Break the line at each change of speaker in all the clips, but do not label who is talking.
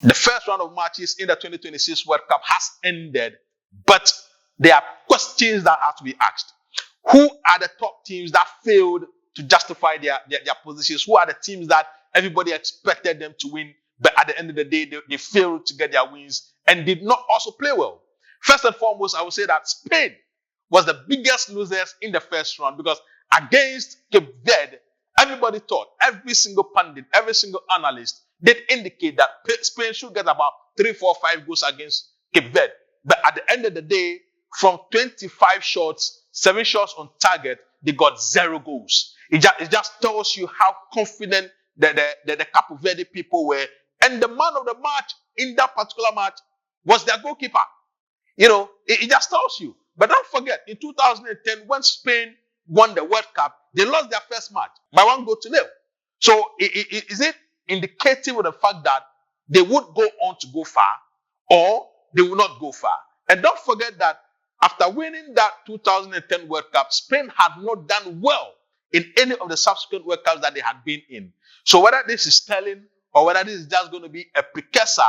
The first round of matches in the 2026 World Cup has ended, but there are questions that have to be asked. Who are the top teams that failed to justify their positions? Who are the teams that everybody expected them to win, but at the end of the day, they failed to get their wins and did not also play well? First and foremost, I would say that Spain was the biggest losers in the first round because against Cape Verde, everybody thought, every single pundit, every single analyst did indicate that Spain should get about 3, 4, 5 goals against Cape Verde. But at the end of the day, from 25 shots, 7 shots on target, they got 0 goals. It just tells you how confident the Cape Verde people were. And the man of the match in that particular match was their goalkeeper. It just tells you. But don't forget, in 2010, when Spain won the World Cup, they lost their first match by 1-0. So is it indicative of the fact that they would go on to go far or they will not go far? And don't forget that after winning that 2010 World Cup, Spain had not done well in any of the subsequent World Cups that they had been in. So whether this is telling or whether this is just going to be a precursor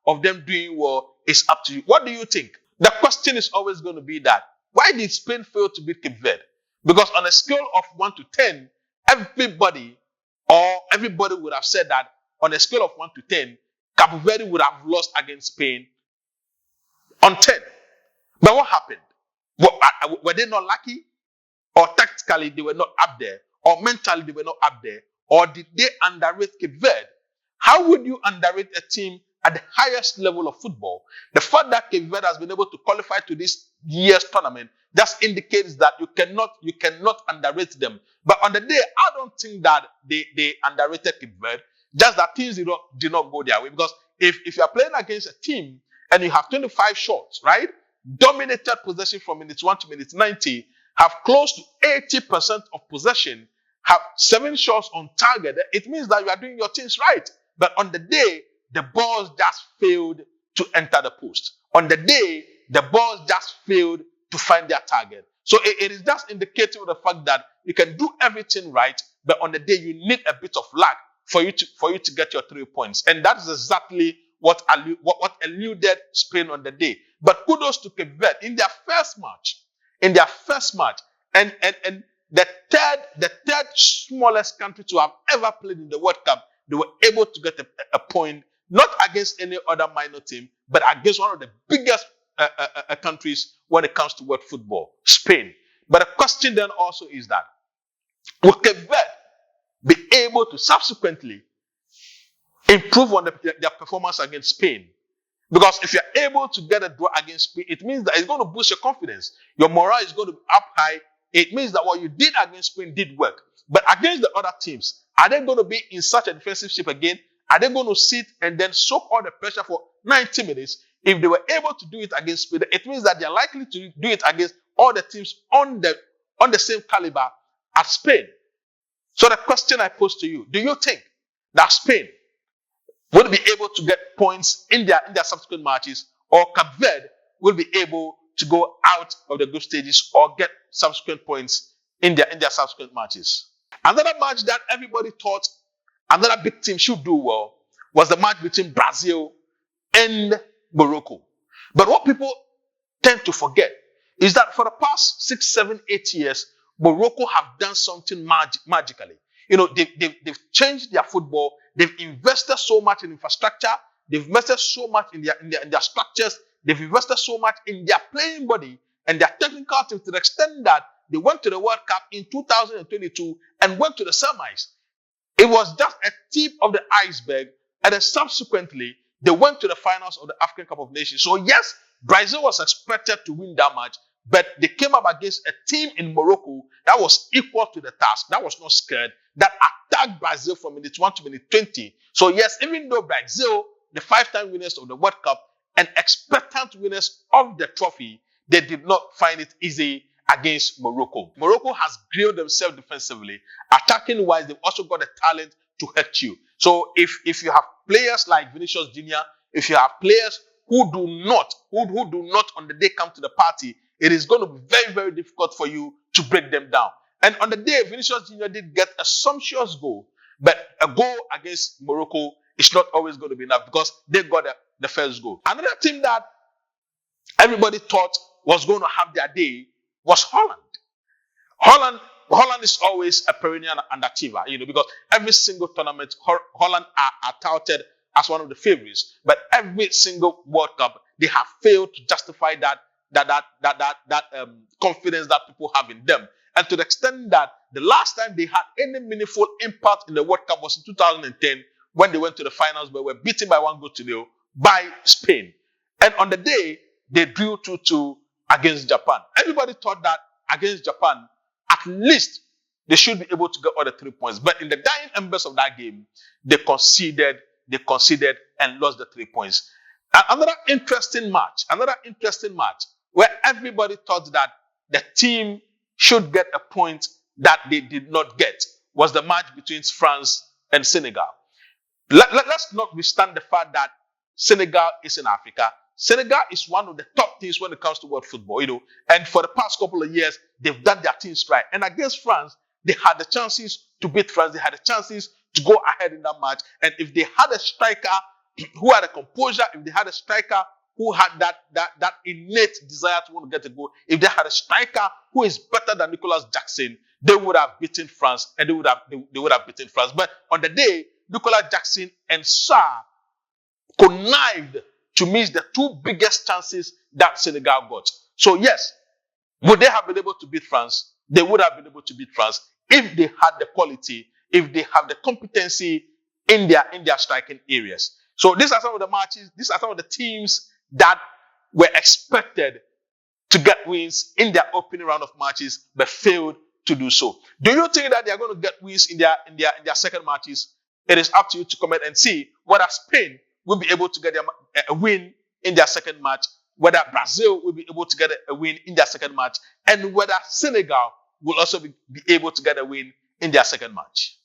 of them doing well is up to you. What do you think? The question is always going to be that, why did Spain fail to beat Cape Verde? Because on a scale of 1 to 10, everybody would have said that on a scale of 1 to 10, Cape Verde would have lost against Spain on 10. But what happened? Were they not lucky? Or tactically they were not up there? Or mentally they were not up there? Or did they underrate Cape Verde? How would you underrate a team at the highest level of football? The fact that Cape Verde has been able to qualify to this year's tournament just indicates that you cannot underrate them. But on the day, I don't think that they underrated Cape Verde. Just that things did not go their way. Because if you are playing against a team and you have 25 shots, right? Dominated possession from minutes 1 to minutes 90, have close to 80% of possession, have 7 shots on target, it means that you are doing your things right. But on the day, the balls just failed to enter the post. On the day, the balls just failed to find their target. So it is just indicative of the fact that you can do everything right, but on the day you need a bit of luck for you to get your 3 points. And that is exactly what eluded Spain on the day. But kudos to Cape Verde in their first match, and the third smallest country to have ever played in the World Cup, they were able to get a point, not against any other minor team, but against one of the biggest countries when it comes to world football, Spain. But the question then also is that, will Cape Verde be able to subsequently improve on their performance against Spain? Because if you're able to get a draw against Spain, it means that it's going to boost your confidence. Your morale is going to be up high. It means that what you did against Spain did work. But against the other teams, are they going to be in such a defensive shape again? Are they going to sit and then soak all the pressure for 90 minutes? If they were able to do it against Spain, it means that they're likely to do it against all the teams on the same caliber as Spain. So the question I pose to you, do you think that Spain will be able to get points in their subsequent matches, or Cape Verde will be able to go out of the group stages or get subsequent points in their subsequent matches? Another match that everybody thought another big team should do well was the match between Brazil and Morocco. But what people tend to forget is that for the past 6, 7, 8 years, Morocco have done something magically. They've changed their football. They've invested so much in infrastructure. They've invested so much in their structures. They've invested so much in their playing body and their technical team to the extent that they went to the World Cup in 2022 and went to the semis. It was just a tip of the iceberg, and then subsequently they went to the finals of the African Cup of Nations. So yes, Brazil was expected to win that match, but they came up against a team in Morocco that was equal to the task, that was not scared, that attacked Brazil from minute 1 to minute 20. So yes, even though Brazil, the 5-time winners of the World Cup and expectant winners of the trophy, they did not find it easy against Morocco. Morocco has grilled themselves defensively. Attacking wise, they've also got the talent to hurt you. So if you have players like Vinicius Jr., if you have players who do not on the day come to the party, it is going to be very, very difficult for you to break them down. And on the day, Vinicius Jr. did get a sumptuous goal, but a goal against Morocco it's not always going to be enough because they got the first goal. Another team that everybody thought was going to have their day was Holland. Holland is always a perennial underachiever, because every single tournament, Holland are touted as one of the favorites. But every single World Cup, they have failed to justify that confidence that people have in them. And to the extent that the last time they had any meaningful impact in the World Cup was in 2010 when they went to the finals but were beaten by 1-0 by Spain. And on the day, they drew 2-2 against Japan. Everybody thought that against Japan, at least they should be able to get all the 3 points. But in the dying embers of that game, they conceded and lost the 3 points. Another interesting match where everybody thought that the team should get a point that they did not get was the match between France and Senegal. Let's not withstand the fact that Senegal is in Africa. Senegal is one of the top teams when it comes to world football, and for the past couple of years, they've done their teams right. And against France, they had the chances to beat France. They had the chances to go ahead in that match. And if they had a striker who had a composure, if they had a striker who had that innate desire to want to get a goal, if they had a striker who is better than Nicolas Jackson, they would have beaten France, and they would have beaten France. But on the day, Nicolas Jackson and Sarr connived to miss the two biggest chances that Senegal got. So yes, would they have been able to beat France? They would have been able to beat France if they had the quality, if they have the competency in their striking areas. So these are some of the matches, these are some of the teams that were expected to get wins in their opening round of matches, but failed to do so. Do you think that they are going to get wins in their second matches? It is up to you to comment and see whether Spain will be able to get a win in their second match, whether Brazil will be able to get a win in their second match, and whether Senegal will also be able to get a win in their second match.